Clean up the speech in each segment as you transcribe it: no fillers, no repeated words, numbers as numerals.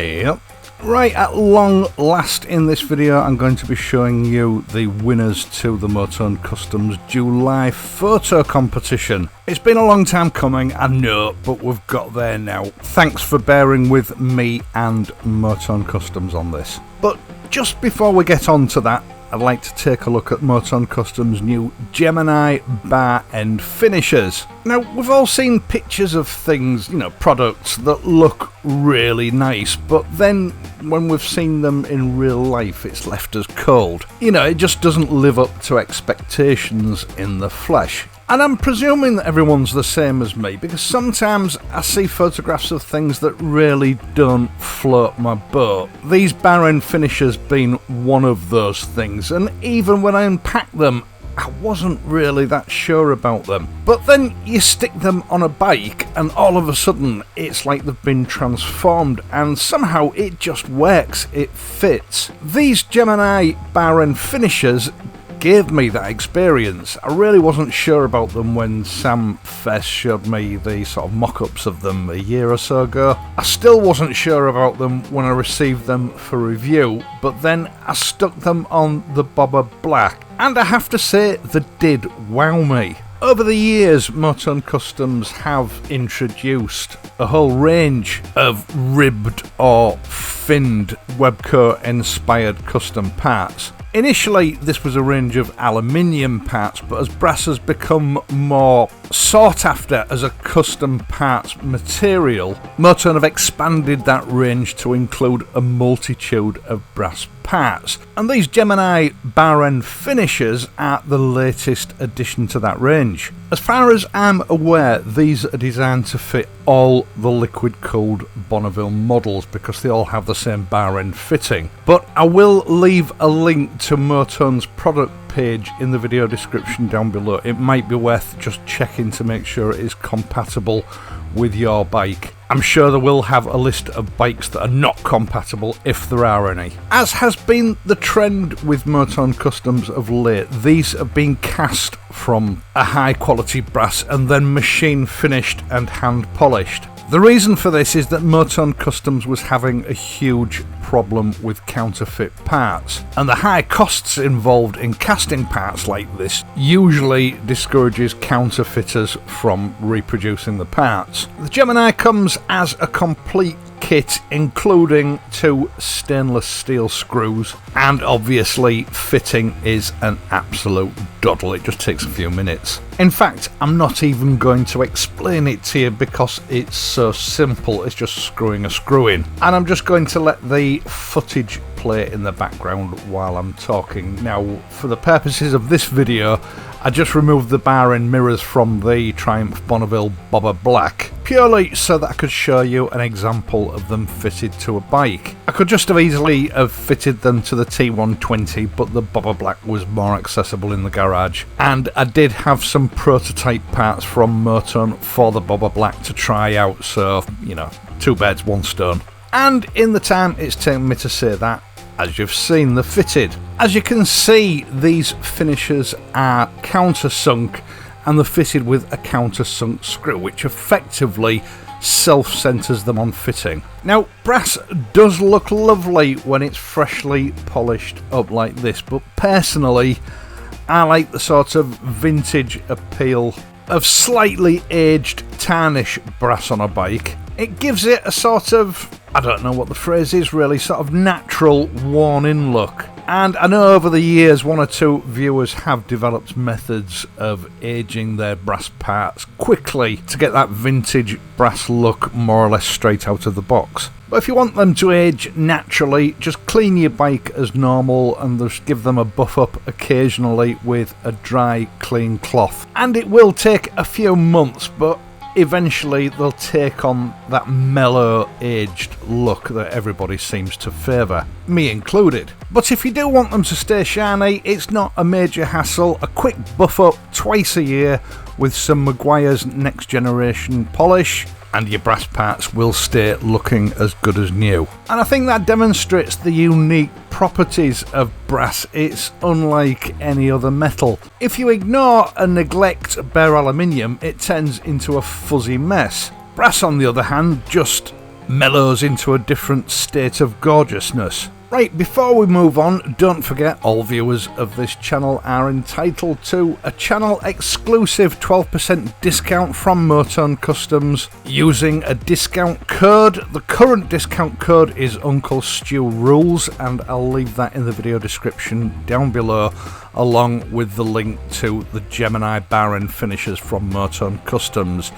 Yep. Right, at long last in this video I'm going to be showing you the winners to the Motone Customs July photo competition. It's been a long time coming, I know, but we've got there now. Thanks for bearing with me and Motone Customs on this. But just before we get on to that, I'd like to take a look at Motone Customs' new Gemini Bar end finishers. Now, we've all seen pictures of things, products that look really nice, but then when we've seen them in real life, it's left us cold. It just doesn't live up to expectations in the flesh. And I'm presuming that everyone's the same as me, because sometimes I see photographs of things that really don't float my boat. These bar end finishers being one of those things, and even when I unpacked them, I wasn't really that sure about them. But then you stick them on a bike and all of a sudden it's like they've been transformed, and somehow it just works, it fits. These Gemini bar end finishers gave me that experience. I really wasn't sure about them when Sam first showed me the sort of mock-ups of them a year or so ago. I still wasn't sure about them when I received them for review, but then I stuck them on the Bobber Black, and I have to say they did wow me. Over the years, Motone Customs have introduced a whole range of ribbed or finned Webco-inspired custom parts. Initially, this was a range of aluminium parts, but as brass has become more sought after as a custom parts material, Motone have expanded that range to include a multitude of brass parts. And these Gemini bar end finishers are the latest addition to that range. As far as I'm aware, these are designed to fit all the liquid-cooled Bonneville models because they all have the same bar end fitting. But I will leave a link to Motone's product page in the video description down below. It might be worth just checking to make sure it is compatible with your bike. I'm sure they will have a list of bikes that are not compatible if there are any. As has been the trend with Motone Customs of late, these have been cast from a high quality brass and then machine finished and hand polished. The reason for this is that Motone Customs was having a huge problem with counterfeit parts, and the high costs involved in casting parts like this usually discourages counterfeiters from reproducing the parts. The Gemini comes as a complete kit including 2 stainless steel screws, and obviously fitting is an absolute doddle. It just takes a few minutes. In fact, I'm not even going to explain it to you because it's so simple. It's just screwing a screw in, and I'm just going to let the footage play in the background while I'm talking. Now, for the purposes of this video, I just removed the bar end mirrors from the Triumph Bonneville Bobber Black, purely so that I could show you an example of them fitted to a bike. I could just have easily have fitted them to the T120, but the Bobber Black was more accessible in the garage, and I did have some prototype parts from Motone for the Bobber Black to try out, so, 2 birds, 1 stone. And in the time it's taken me to say that, as you've seen, they're fitted. As you can see, these finishers are countersunk, and they're fitted with a countersunk screw, which effectively self-centers them on fitting. Now, brass does look lovely when it's freshly polished up like this, but personally, I like the sort of vintage appeal of slightly aged tarnish brass on a bike. It gives it a sort of, I don't know what the phrase is really, sort of natural, worn-in look. And I know over the years 1 or 2 viewers have developed methods of aging their brass parts quickly to get that vintage brass look more or less straight out of the box. But if you want them to age naturally, just clean your bike as normal and just give them a buff up occasionally with a dry, clean cloth. And it will take a few months, but eventually they'll take on that mellow aged look that everybody seems to favour, me included. But if you do want them to stay shiny, it's not a major hassle. A quick buff up twice a year with some Meguiar's next generation polish, and your brass parts will stay looking as good as new. And I think that demonstrates the unique properties of brass. It's unlike any other metal. If you ignore and neglect bare aluminium, it turns into a fuzzy mess. Brass, on the other hand, just mellows into a different state of gorgeousness. Right, before we move on, don't forget all viewers of this channel are entitled to a channel exclusive 12% discount from Motone Customs using a discount code. The current discount code is Uncle Stu Rules, and I'll leave that in the video description down below, along with the link to the Gemini Bar and finishes from Motone Customs.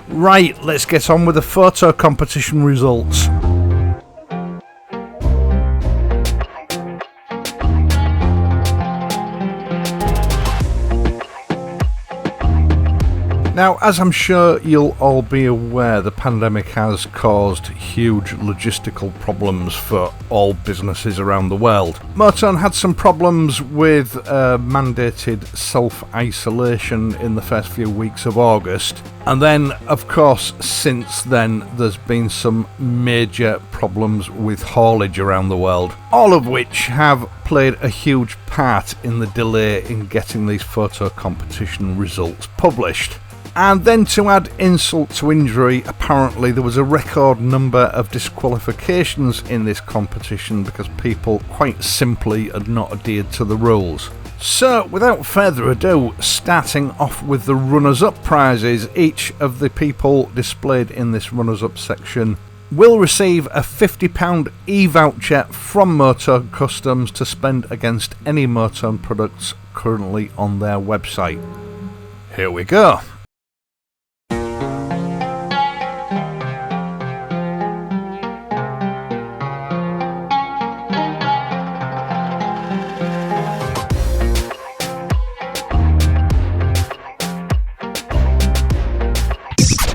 Right, let's get on with the photo competition results. Now, as I'm sure you'll all be aware, the pandemic has caused huge logistical problems for all businesses around the world. Motone had some problems with mandated self-isolation in the first few weeks of August, and then, of course, since then there's been some major problems with haulage around the world, all of which have played a huge part in the delay in getting these photo competition results published. And then, to add insult to injury, apparently there was a record number of disqualifications in this competition because people quite simply had not adhered to the rules. So, without further ado, starting off with the runners-up prizes, each of the people displayed in this runners-up section will receive a £50 e-voucher from Motone Customs to spend against any Motone products currently on their website. Here we go.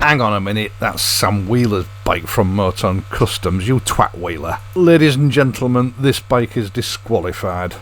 Hang on a minute, that's Sam Wheeler's bike from Motone Customs, you twat Wheeler. Ladies and gentlemen, this bike is disqualified.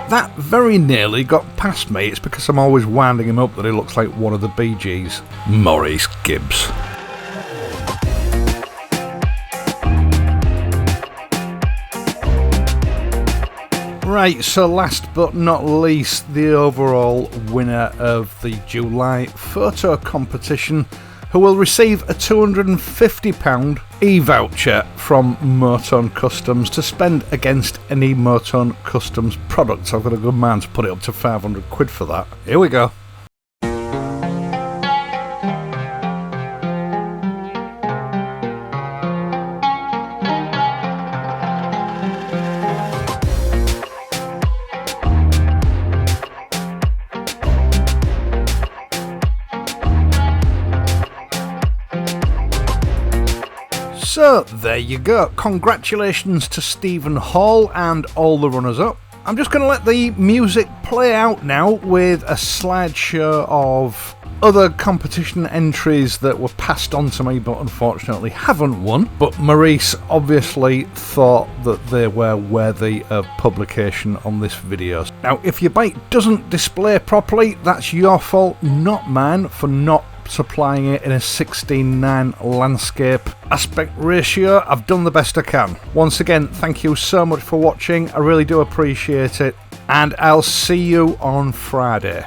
That very nearly got past me. It's because I'm always winding him up that he looks like one of the Bee Gees. Maurice Gibbs. Right, so last but not least, the overall winner of the July photo competition, who will receive a £250 e-voucher from Motone Customs to spend against any Motone Customs products. I've got a good man to put it up to 500 quid for that. Here we go. So there you go, congratulations to Stephen Hall and all the runners-up. I'm just going to let the music play out now with a slideshow of other competition entries that were passed on to me but unfortunately haven't won. But Maurice obviously thought that they were worthy of publication on this video. Now if your bike doesn't display properly, that's your fault, not mine, for not supplying it in a 16:9 landscape aspect ratio. I've done the best I can. Once again, thank you so much for watching, I really do appreciate it, and I'll see you on Friday.